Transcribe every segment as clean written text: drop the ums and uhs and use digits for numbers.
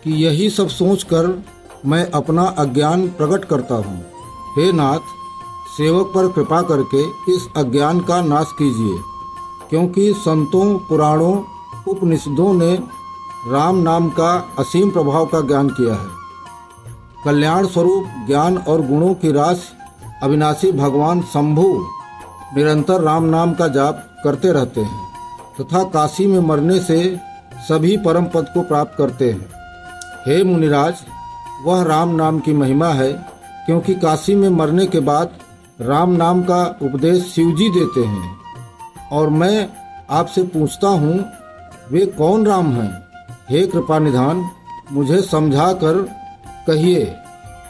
कि यही सब सोचकर मैं अपना अज्ञान प्रकट करता हूँ। हे नाथ, सेवक पर कृपा करके इस अज्ञान का नाश कीजिए, क्योंकि संतों, पुराणों, उपनिषदों ने राम नाम का असीम प्रभाव का ज्ञान किया है। कल्याण स्वरूप ज्ञान और गुणों की राशि अविनाशी भगवान शंभु निरंतर राम नाम का जाप करते रहते हैं तथा काशी में मरने से सभी परम पद को प्राप्त करते हैं। हे मुनिराज, वह राम नाम की महिमा है, क्योंकि काशी में मरने के बाद राम नाम का उपदेश शिवजी देते हैं। और मैं आपसे पूछता हूँ, वे कौन राम हैं? हे कृपा निधान, मुझे समझा कर कहिए,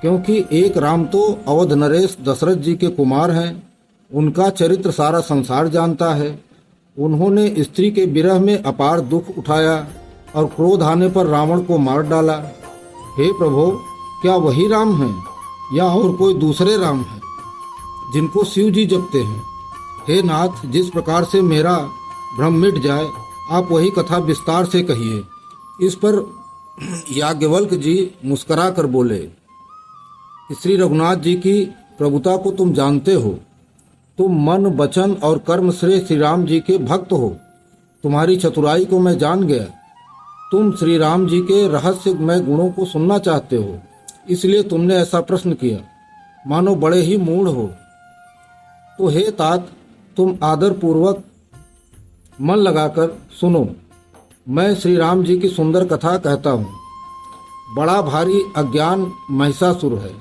क्योंकि एक राम तो अवध नरेश दशरथ जी के कुमार हैं। उनका चरित्र सारा संसार जानता है। उन्होंने स्त्री के विरह में अपार दुख उठाया और क्रोध आने पर रावण को मार डाला। हे प्रभु, क्या वही राम हैं या और कोई दूसरे राम हैं जिनको शिव जी जपते हैं? हे नाथ, जिस प्रकार से मेरा भ्रम मिट जाए, आप वही कथा विस्तार से कहिए। इस पर याज्ञवल्क्य जी मुस्करा कर बोले कि श्री रघुनाथ जी की प्रभुता को तुम जानते हो। तुम मन, वचन और कर्म से श्री राम जी के भक्त हो। तुम्हारी चतुराई को मैं जान गया। तुम श्री राम जी के रहस्यमय गुणों को सुनना चाहते हो, इसलिए तुमने ऐसा प्रश्न किया, मानो बड़े ही मूढ़ हो। तो हे तात, तुम आदर पूर्वक मन लगाकर सुनो। मैं श्री राम जी की सुंदर कथा कहता हूँ। बड़ा भारी अज्ञान महिषासुर है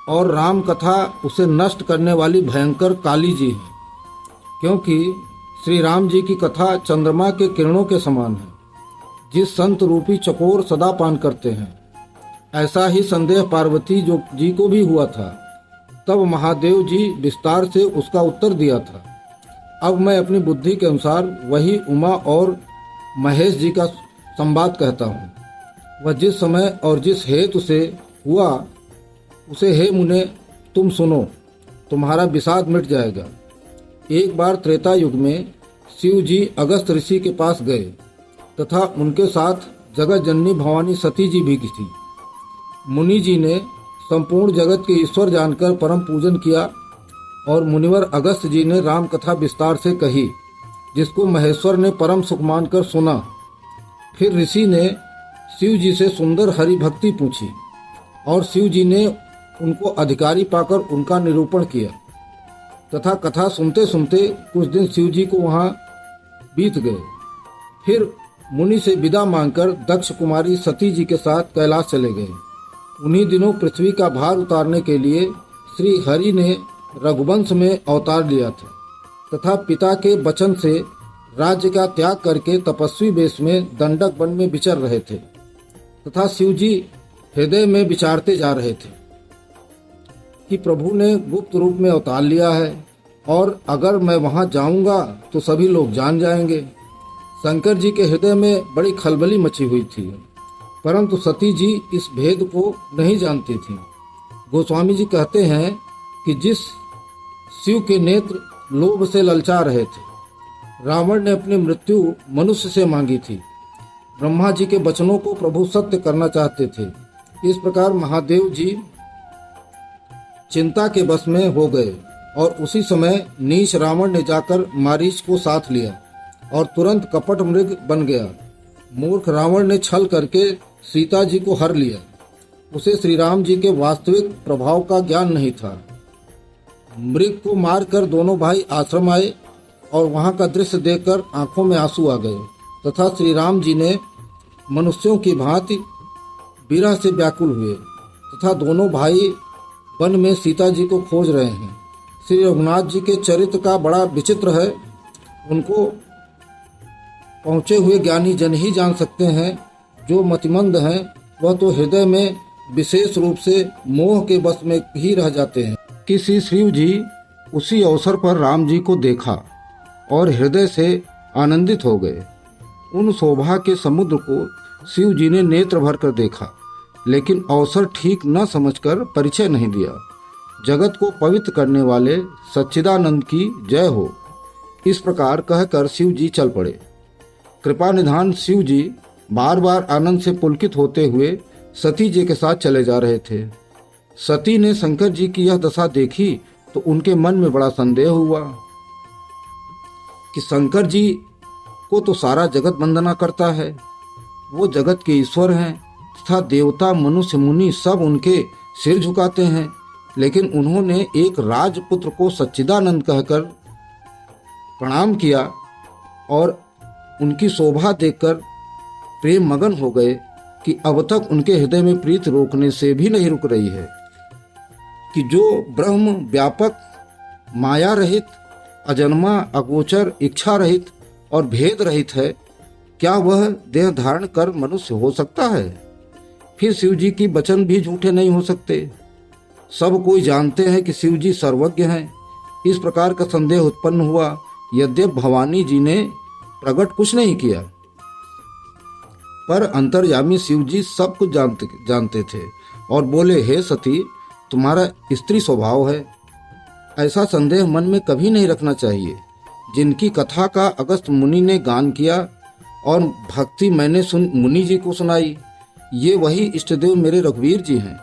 और राम कथा उसे नष्ट करने वाली भयंकर काली जी है, क्योंकि श्री राम जी की कथा चंद्रमा के किरणों के समान है, जिस संत रूपी चकोर सदा पान करते हैं। ऐसा ही संदेह पार्वती जी को भी हुआ था। तब महादेव जी विस्तार से उसका उत्तर दिया था। अब मैं अपनी बुद्धि के अनुसार वही उमा और महेश जी का संवाद कहता हूँ। वह जिस समय और जिस हेतु से हुआ उसे हे मुने तुम सुनो, तुम्हारा विषाद मिट जाएगा। एक बार त्रेता युग में शिव जी अगस्त ऋषि के पास गए तथा उनके साथ जगत जननी भवानी सती जी भी थी। मुनि जी ने संपूर्ण जगत के ईश्वर जानकर परम पूजन किया और मुनिवर अगस्त जी ने राम कथा विस्तार से कही, जिसको महेश्वर ने परम सुख मानकर सुना। फिर ऋषि ने शिव जी से सुंदर हरि भक्ति पूछी और शिव जी ने उनको अधिकारी पाकर उनका निरूपण किया तथा कथा सुनते सुनते कुछ दिन शिव जी को वहाँ बीत गए। फिर मुनि से विदा मांगकर दक्ष कुमारी सती जी के साथ कैलाश चले गए। उन्हीं दिनों पृथ्वी का भार उतारने के लिए श्री हरि ने रघुवंश में अवतार लिया था तथा पिता के वचन से राज्य का त्याग करके तपस्वी वेश में दंडक वन में विचर रहे थे तथा शिव जी हृदय में विचारते जा रहे थे कि प्रभु ने गुप्त रूप में अवतार लिया है और अगर मैं वहां जाऊंगा तो सभी लोग जान जाएंगे। शंकर जी के हृदय में बड़ी खलबली मची हुई थी, परंतु सती जी इस भेद को नहीं जानती थी। गोस्वामी जी कहते हैं कि जिस शिव के नेत्र लोभ से ललचा रहे थे, रावण ने अपनी मृत्यु मनुष्य से मांगी थी। ब्रह्मा जी के वचनों को प्रभु सत्य करना चाहते थे। इस प्रकार महादेव जी चिंता के बस में हो गए और उसी समय नीच रावण ने जाकर मारीच को साथ लिया और तुरंत कपट मृग बन गया। मूर्ख रावण ने छल करके सीता जी को हर लिया। उसे श्री राम जी के वास्तविक प्रभाव का ज्ञान नहीं था। मृग को मारकर दोनों भाई आश्रम आए और वहां का दृश्य देखकर आंखों में आंसू आ गए तथा श्री राम जी ने मनुष्यों की भांति विरह से व्याकुल हुए तथा दोनों भाई वन में सीता जी को खोज रहे हैं। श्री रघुनाथ जी के चरित्र का बड़ा विचित्र है। उनको पहुँचे हुए ज्ञानी जन ही जान सकते हैं। जो मतिमंद हैं वह तो हृदय में विशेष रूप से मोह के बस में ही रह जाते हैं। किसी शिव जी उसी अवसर पर राम जी को देखा और हृदय से आनंदित हो गए। उन शोभा के समुद्र को शिव जी ने नेत्र भर कर देखा, लेकिन अवसर ठीक न समझकर परिचय नहीं दिया। जगत को पवित्र करने वाले सच्चिदानंद की जय हो, इस प्रकार कहकर शिव जी चल पड़े। कृपा निधान शिव जी बार बार आनंद से पुलकित होते हुए सती जी के साथ चले जा रहे थे। सती ने शंकर जी की यह दशा देखी तो उनके मन में बड़ा संदेह हुआ कि शंकर जी को तो सारा जगत वंदना करता है, वो जगत के ईश्वर हैं तथा देवता मनुष्य मुनि सब उनके सिर झुकाते हैं, लेकिन उन्होंने एक राजपुत्र को सच्चिदानंद कहकर प्रणाम किया और उनकी शोभा देखकर प्रेम मगन हो गए कि अब तक उनके हृदय में प्रीत रोकने से भी नहीं रुक रही है कि जो ब्रह्म व्यापक, माया रहित, अजन्मा, अगोचर, इच्छा रहित और भेद रहित है, क्या वह देह धारण कर मनुष्य हो सकता है? फिर शिव जी की वचन भी झूठे नहीं हो सकते। सब कोई जानते हैं कि शिव जी सर्वज्ञ हैं। इस प्रकार का संदेह उत्पन्न हुआ। यद्यप भवानी जी ने प्रकट कुछ नहीं किया, पर अंतर्यामी शिव जी सब कुछ जानते थे और बोले, हे सती, तुम्हारा स्त्री स्वभाव है, ऐसा संदेह मन में कभी नहीं रखना चाहिए। जिनकी कथा का अगस्त मुनि ने गान किया और भक्ति मैंने मुनि जी को सुनाई, ये वही इष्टदेव मेरे रघुवीर जी हैं।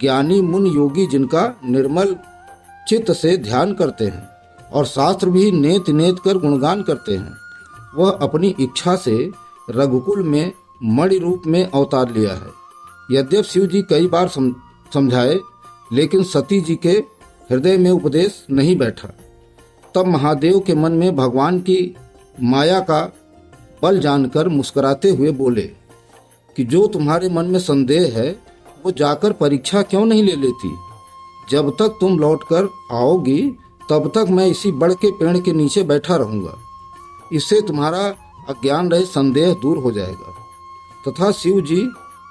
ज्ञानी मुनि योगी जिनका निर्मल चित्त से ध्यान करते हैं और शास्त्र भी नेत नेत कर गुणगान करते हैं, वह अपनी इच्छा से रघुकुल में मणि रूप में अवतार लिया है। यद्यप शिव जी कई बार समझाए, लेकिन सती जी के हृदय में उपदेश नहीं बैठा। तब महादेव के मन में भगवान की माया का बल जानकर मुस्कुराते हुए बोले कि जो तुम्हारे मन में संदेह है वो जाकर परीक्षा क्यों नहीं ले लेती? जब तक तुम लौटकर आओगी तब तक मैं इसी बड़ के पेड़ के नीचे बैठा रहूंगा। इससे तुम्हारा अज्ञान रहित संदेह दूर हो जाएगा। तथा शिव जी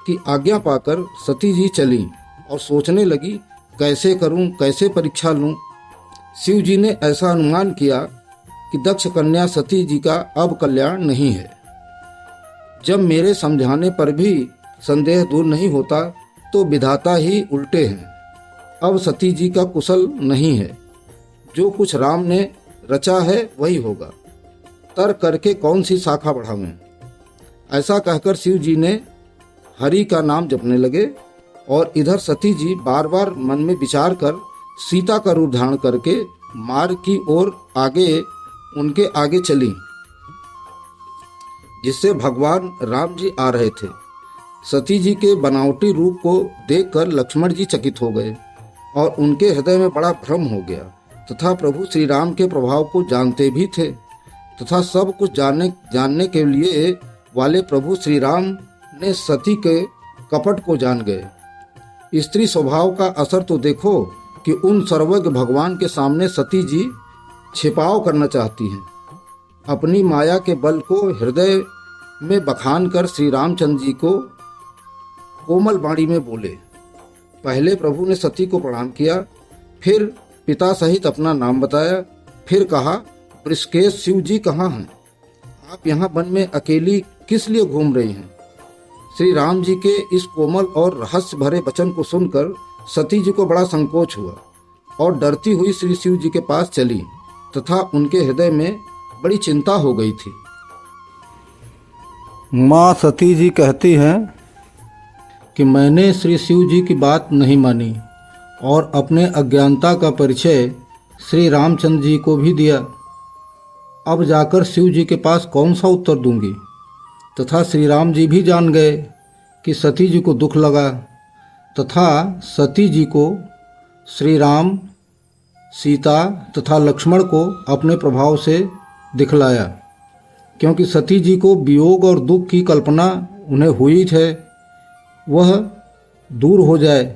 की आज्ञा पाकर सती जी चली और सोचने लगी, कैसे करूं, कैसे परीक्षा लूं। शिव जी ने ऐसा अनुमान किया कि दक्ष कन्या सती जी का अब कल्याण नहीं है। जब मेरे समझाने पर भी संदेह दूर नहीं होता तो विधाता ही उल्टे हैं। अब सती जी का कुशल नहीं है, जो कुछ राम ने रचा है वही होगा। तर्क करके कौन सी शाखा बढ़ावें? ऐसा कहकर शिव जी ने हरि का नाम जपने लगे और इधर सती जी बार बार मन में विचार कर सीता का रूप धारण करके मार्ग की ओर उनके आगे चली, जिससे भगवान राम जी आ रहे थे। सती जी के बनावटी रूप को देखकर लक्ष्मण जी चकित हो गए और उनके हृदय में बड़ा भ्रम हो गया तथा प्रभु श्री राम के प्रभाव को जानते भी थे तथा सब कुछ जानने के लिए वाले प्रभु श्री राम ने सती के कपट को जान गए। स्त्री स्वभाव का असर तो देखो कि उन सर्वज्ञ भगवान के सामने सती जी छिपाव करना चाहती हैं। अपनी माया के बल को हृदय में बखान कर श्री रामचंद्र जी को कोमल वाणी में बोले। पहले प्रभु ने सती को प्रणाम किया, फिर पिता सहित अपना नाम बताया, फिर कहा, ऋषिकेश शिव जी कहाँ हैं? आप यहाँ वन में अकेली किस लिए घूम रही हैं? श्री राम जी के इस कोमल और रहस्य भरे वचन को सुनकर सती जी को बड़ा संकोच हुआ और डरती हुई श्री शिव जी के पास चली तथा उनके हृदय में बड़ी चिंता हो गई थी। माँ सती जी कहती हैं कि मैंने श्री शिव जी की बात नहीं मानी और अपने अज्ञानता का परिचय श्री रामचंद्र जी को भी दिया। अब जाकर शिव जी के पास कौन सा उत्तर दूंगी? तथा श्री राम जी भी जान गए कि सती जी को दुख लगा तथा सती जी को श्री राम, सीता तथा लक्ष्मण को अपने प्रभाव से दिखलाया, क्योंकि सती जी को वियोग और दुख की कल्पना उन्हें हुई है वह दूर हो जाए।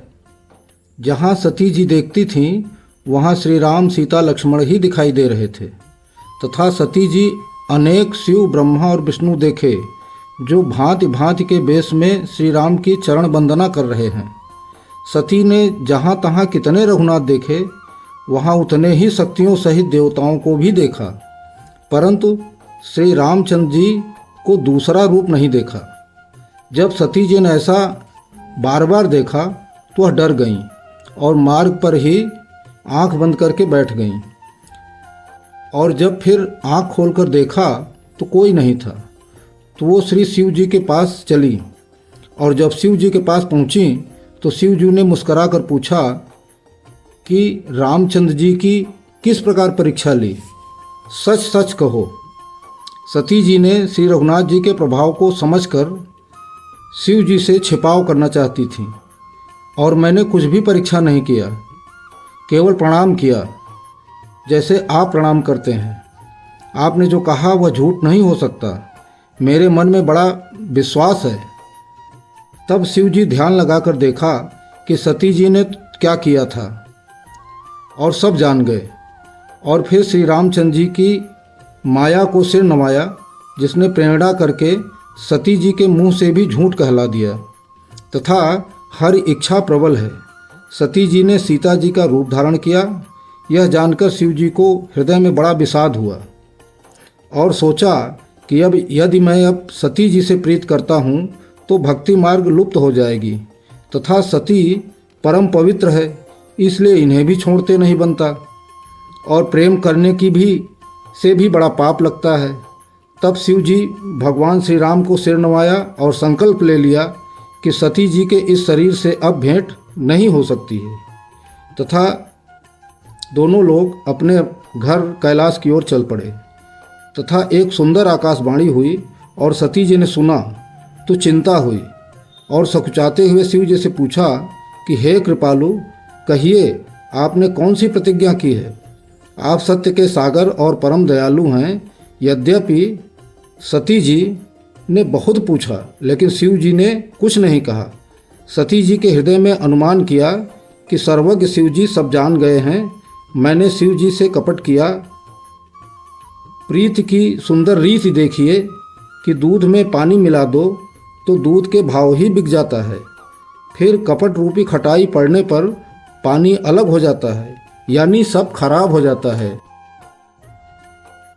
जहाँ सती जी देखती थीं वहाँ श्री राम, सीता, लक्ष्मण ही दिखाई दे रहे थे तथा सती जी अनेक शिव, ब्रह्मा और विष्णु देखे जो भांति भांति के वेश में श्री राम की चरण वंदना कर रहे हैं। सती ने जहाँ तहाँ कितने रघुनाथ देखे, वहाँ उतने ही शक्तियों सहित देवताओं को भी देखा, परंतु श्री रामचंद्र जी को दूसरा रूप नहीं देखा। जब सती जी ने ऐसा बार बार देखा तो वह डर गईं और मार्ग पर ही आंख बंद करके बैठ गईं। और जब फिर आंख खोलकर देखा तो कोई नहीं था। तो वो श्री शिव जी के पास चली और जब शिव जी के पास पहुंची तो शिव जी ने मुस्करा कर पूछा कि रामचंद्र जी की किस प्रकार परीक्षा ली, सच सच कहो। सती जी ने श्री रघुनाथ जी के प्रभाव को समझकर शिव जी से छिपाव करना चाहती थी और मैंने कुछ भी परीक्षा नहीं किया, केवल प्रणाम किया जैसे आप प्रणाम करते हैं। आपने जो कहा वह झूठ नहीं हो सकता, मेरे मन में बड़ा विश्वास है। तब शिव जी ध्यान लगाकर देखा कि सती जी ने क्या किया था और सब जान गए और फिर श्री रामचंद्र जी की माया को सिर नवाया, जिसने प्रेरणा करके सती जी के मुंह से भी झूठ कहला दिया तथा हर इच्छा प्रबल है। सती जी ने सीता जी का रूप धारण किया। यह जानकर शिव जी को हृदय में बड़ा विषाद हुआ और सोचा कि अब यदि मैं अब सती जी से प्रीत करता हूँ तो भक्ति मार्ग लुप्त हो जाएगी तथा सती परम पवित्र है, इसलिए इन्हें भी छोड़ते नहीं बनता और प्रेम करने की भी से भी बड़ा पाप लगता है। तब शिव जी भगवान श्री राम को सिर नवाया और संकल्प ले लिया कि सती जी के इस शरीर से अब भेंट नहीं हो सकती है तथा दोनों लोग अपने घर कैलाश की ओर चल पड़े तथा एक सुंदर आकाशवाणी हुई और सती जी ने सुना तो चिंता हुई और सकुचाते हुए शिव जी से पूछा कि हे कृपालु, कहिए आपने कौन सी प्रतिज्ञा की है। आप सत्य के सागर और परम दयालु हैं। यद्यपि सती जी ने बहुत पूछा लेकिन शिव जी ने कुछ नहीं कहा। सती जी के हृदय में अनुमान किया कि सर्वज्ञ शिव जी सब जान गए हैं। मैंने शिव जी से कपट किया। प्रीति की सुंदर रीति देखिए कि दूध में पानी मिला दो तो दूध के भाव ही बिक जाता है, फिर कपट रूपी खटाई पड़ने पर पानी अलग हो जाता है, यानी सब खराब हो जाता है।